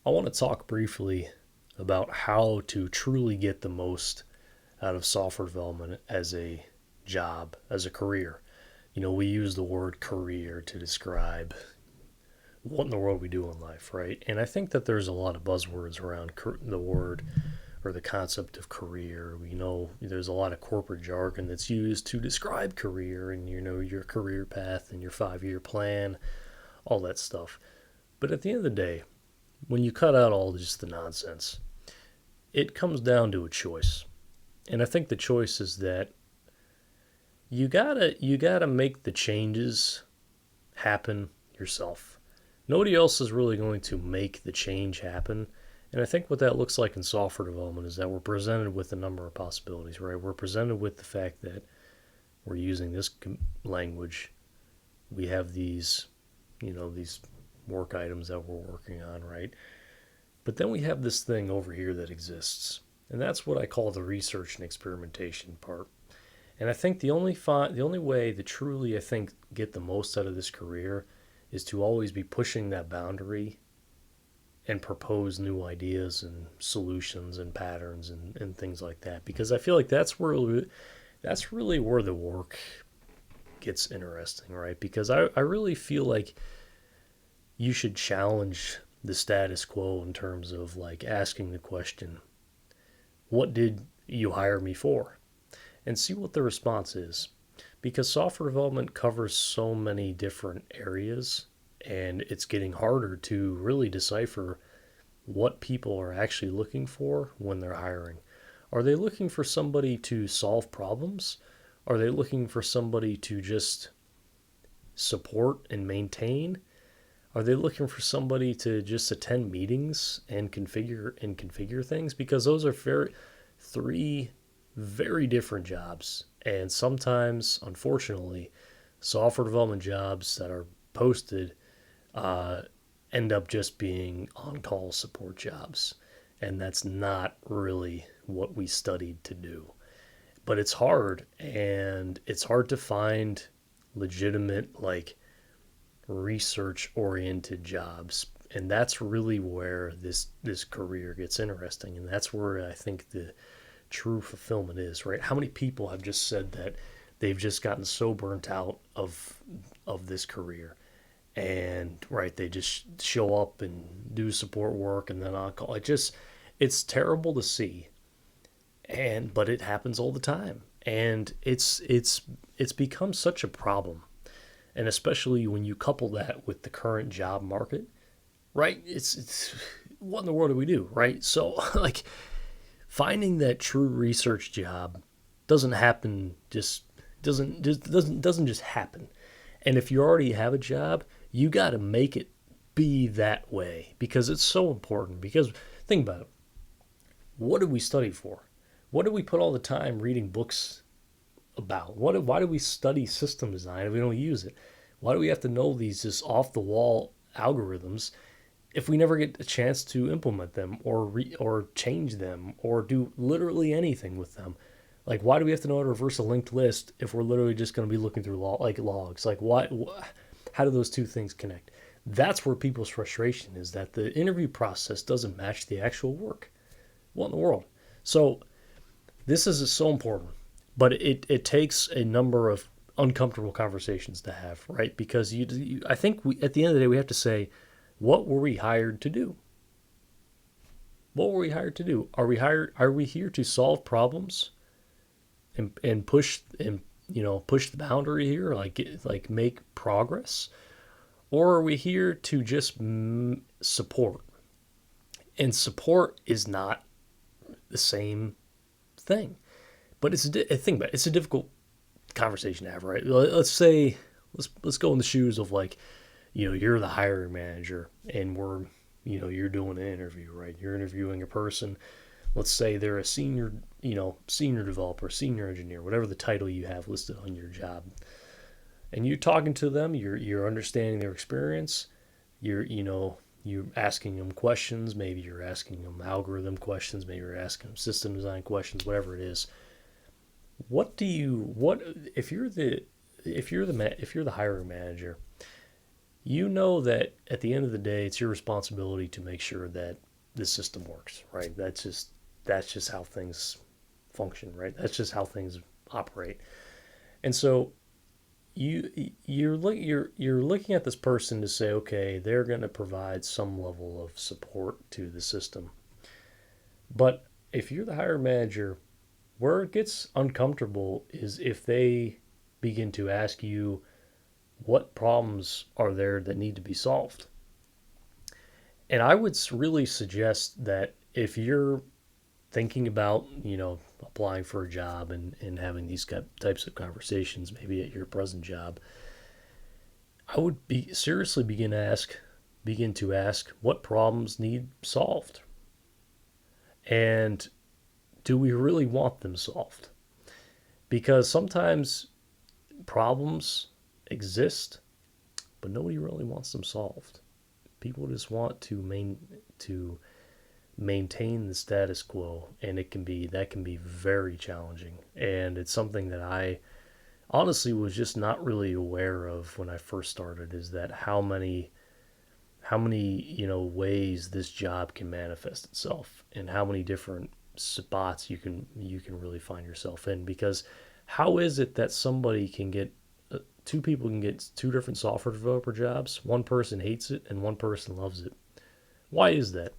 I want to talk briefly about how to truly get the most out of software development as a job, as a career. We use the word career to describe what in the world we do in life, right? And I think that there's a lot of buzzwords around the word or the concept of career. We know there's a lot of corporate jargon that's used to describe career and, your career path and your 5 year plan, all that stuff. But at the end of the day, when you cut out all just the nonsense, it comes down to a choice. And I think the choice is that you gotta make the changes happen yourself. Nobody else is really going to make the change happen. And I think what that looks like in software development is that we're presented with a number of possibilities, right? We're presented with the fact that we're using this language. We have these work items that we're working on, right? But then we have this thing over here that exists. And that's what I call the research and experimentation part. And I think the only way to truly, I think, get the most out of this career is to always be pushing that boundary and propose new ideas and solutions and patterns and things like that. Because I feel like that's really where the work gets interesting, right? Because I really feel like you should challenge the status quo in terms of like asking the question, what did you hire me for? And see what the response is. Because software development covers so many different areas, and it's getting harder to really decipher what people are actually looking for when they're hiring. Are they looking for somebody to solve problems? Are they looking for somebody to just support and maintain? Are they looking for somebody to just attend meetings and configure things? Because those are three very different jobs. And sometimes, unfortunately, software development jobs that are posted uh, end up just being on-call support jobs. And that's not really what we studied to do. But it's hard, and it's hard to find legitimate, like, research-oriented jobs. And that's really where this career gets interesting. And that's where I think the true fulfillment is, right? How many people have just said that they've just gotten so burnt out of this career, and right, they just show up and do support work and then on call. It's terrible to see, and but it happens all the time, and it's become such a problem, and especially when you couple that with the current job market, right? It's what in the world do we do, right? So like finding that true research job doesn't happen just doesn't just happen. And if you already have a job, you got to make it be that way because it's so important. Because think about it. What did we study for? What did we put all the time reading books about? Why do we study system design if we don't use it? Why do we have to know these just off the wall algorithms if we never get a chance to implement them or change them or do literally anything with them? Like, why do we have to know how to reverse a linked list if we're literally just going to be looking through logs? Like, how do those two things connect? That's where people's frustration is, that the interview process doesn't match the actual work. What in the world? So this is so important, but it takes a number of uncomfortable conversations to have, right? Because I think at the end of the day, we have to say, what were we hired to do? What were we hired to do? Are we here to solve problems and push push the boundary here, like make progress, or are we here to just support? And support is not the same thing, but it's a difficult conversation to have, right? Let's say let's go in the shoes of, like, you're the hiring manager, and you're doing an interview, right? You're interviewing a person. Let's say they're a senior developer, senior engineer, whatever the title you have listed on your job. And you're talking to them, you're understanding their experience, you're asking them questions, maybe you're asking them algorithm questions, maybe you're asking them system design questions, whatever it is. What if you're the hiring manager, you know that at the end of the day, it's your responsibility to make sure that the system works, right? That's just how things function, right? That's just how things operate. And so you're looking at this person to say, okay, they're going to provide some level of support to the system. But if you're the hiring manager, where it gets uncomfortable is if they begin to ask you what problems are there that need to be solved. And I would really suggest that if you're thinking about, applying for a job and having these types of conversations, maybe at your present job, I would be seriously begin to ask what problems need solved, and do we really want them solved? Because sometimes problems exist, but nobody really wants them solved. People just want to maintain the status quo, and that can be very challenging. And it's something that I honestly was just not really aware of when I first started, is that how many ways this job can manifest itself, and how many different spots you can really find yourself in. Because how is it that two people can get two different software developer jobs? One person hates it and one person loves it. Why is that?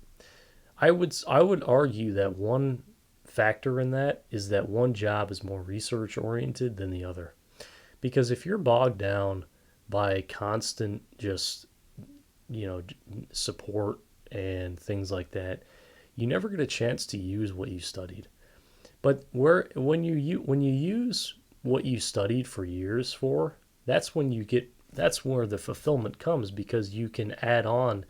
I would argue that one factor in that is that one job is more research oriented than the other. Because if you're bogged down by constant just you know support and things like that, you never get a chance to use what you studied. But when you use what you studied for years for, that's where the fulfillment comes, because you can add on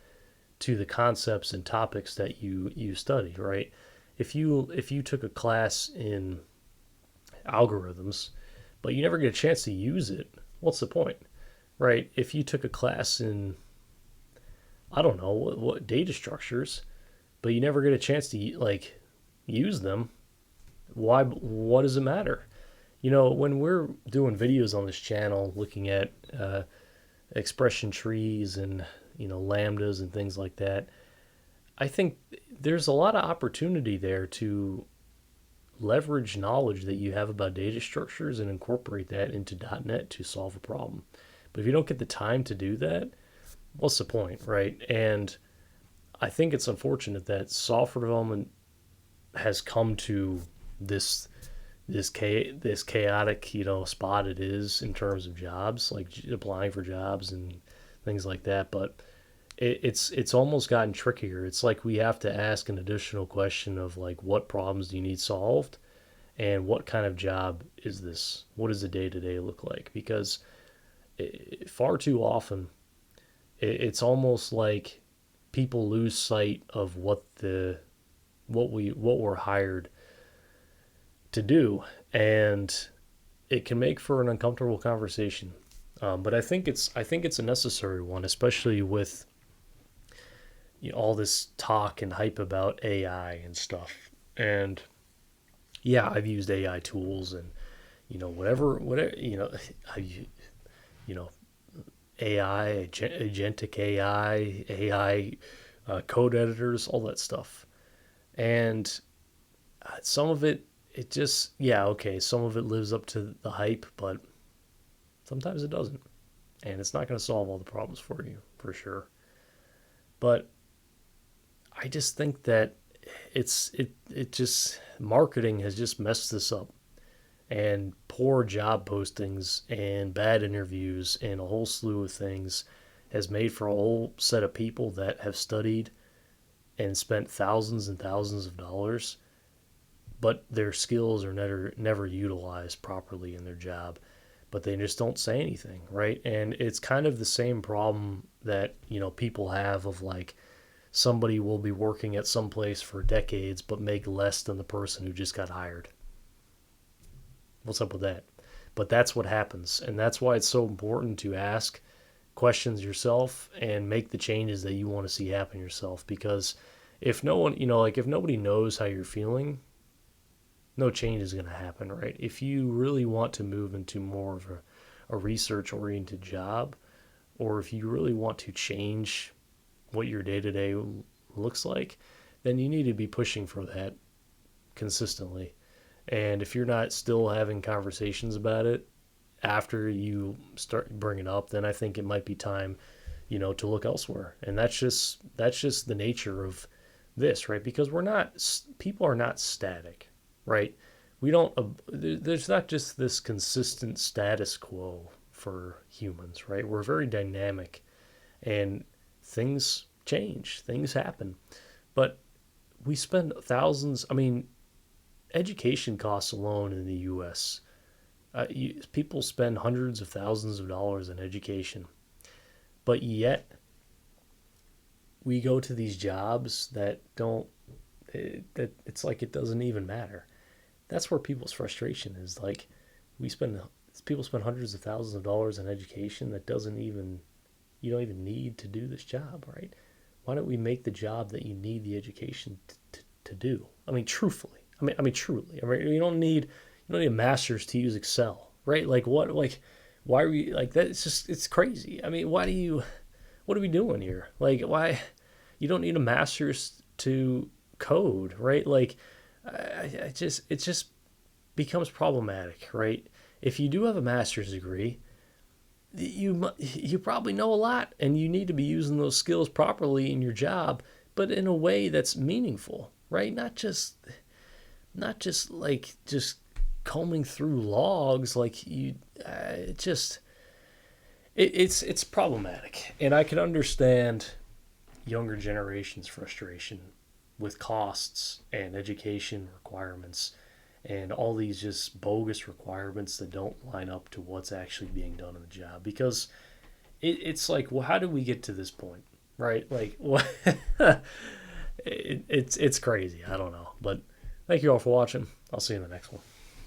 to the concepts and topics that you study, right? If you took a class in algorithms, but you never get a chance to use it, what's the point, right? If you took a class in, I don't know, what data structures, but you never get a chance to use them, why? What does it matter? When we're doing videos on this channel, looking at expression trees and lambdas and things like that, I think there's a lot of opportunity there to leverage knowledge that you have about data structures and incorporate that into .NET to solve a problem. But if you don't get the time to do that, what's the point, right? And I think it's unfortunate that software development has come to this this chaotic spot it is in terms of jobs, like applying for jobs and things like that. But it's almost gotten trickier. It's like we have to ask an additional question of, like, what problems do you need solved, and what kind of job is this? What does the day to day look like? Because far too often it's almost like people lose sight of what we're hired to do, and it can make for an uncomfortable conversation. But I think it's a necessary one, especially with all this talk and hype about AI and stuff. And yeah, I've used AI tools and whatever I you know AI, agentic AI, code editors, all that stuff. And some of it just, yeah, okay, some of it lives up to the hype, but sometimes it doesn't. And it's not going to solve all the problems for you, for sure. But I just think that it just, marketing has just messed this up. And poor job postings and bad interviews and a whole slew of things has made for a whole set of people that have studied and spent thousands and thousands of dollars, but their skills are never utilized properly in their job. But they just don't say anything, right? And it's kind of the same problem that people have of, like, somebody will be working at some place for decades but make less than the person who just got hired. What's up with that? But that's what happens, and that's why it's so important to ask questions yourself and make the changes that you want to see happen yourself. Because if no one, like, if nobody knows how you're feeling, no change is going to happen, right? If you really want to move into more of a research oriented job, or if you really want to change what your day to day looks like, then you need to be pushing for that consistently. And if you're not still having conversations about it after you start bringing it up, then I think it might be time, to look elsewhere. And that's just the nature of this, right? Because we're not people are not static, right? We don't there's not just this consistent status quo for humans, right? We're very dynamic, and things change, things happen. But we spend thousands, I mean, education costs alone in the US, people spend hundreds of thousands of dollars in education, but yet we go to these jobs that don't, that it's like it doesn't even matter. That's where people's frustration is. Like, we spend people spend hundreds of thousands of dollars in education that doesn't even, you don't even need to do this job, right? Why don't we make the job that you need the education to do? I mean, truthfully. I mean, truly. I mean, you don't need a master's to use Excel, right? Like, what? Like, why are we like that? It's just, it's crazy. I mean, why do you? What are we doing here? Like, why? You don't need a master's to code, right? Like, I just, it just becomes problematic, right? If you do have a master's degree, you probably know a lot, and you need to be using those skills properly in your job, but in a way that's meaningful, right? Not just like just combing through logs like you. It just it's problematic, and I can understand younger generation's frustration with costs and education requirements and all these just bogus requirements that don't line up to what's actually being done in the job, because it's like, well, how did we get to this point, right? Like, what? It's crazy. I don't know, but thank you all for watching. I'll see you in the next one.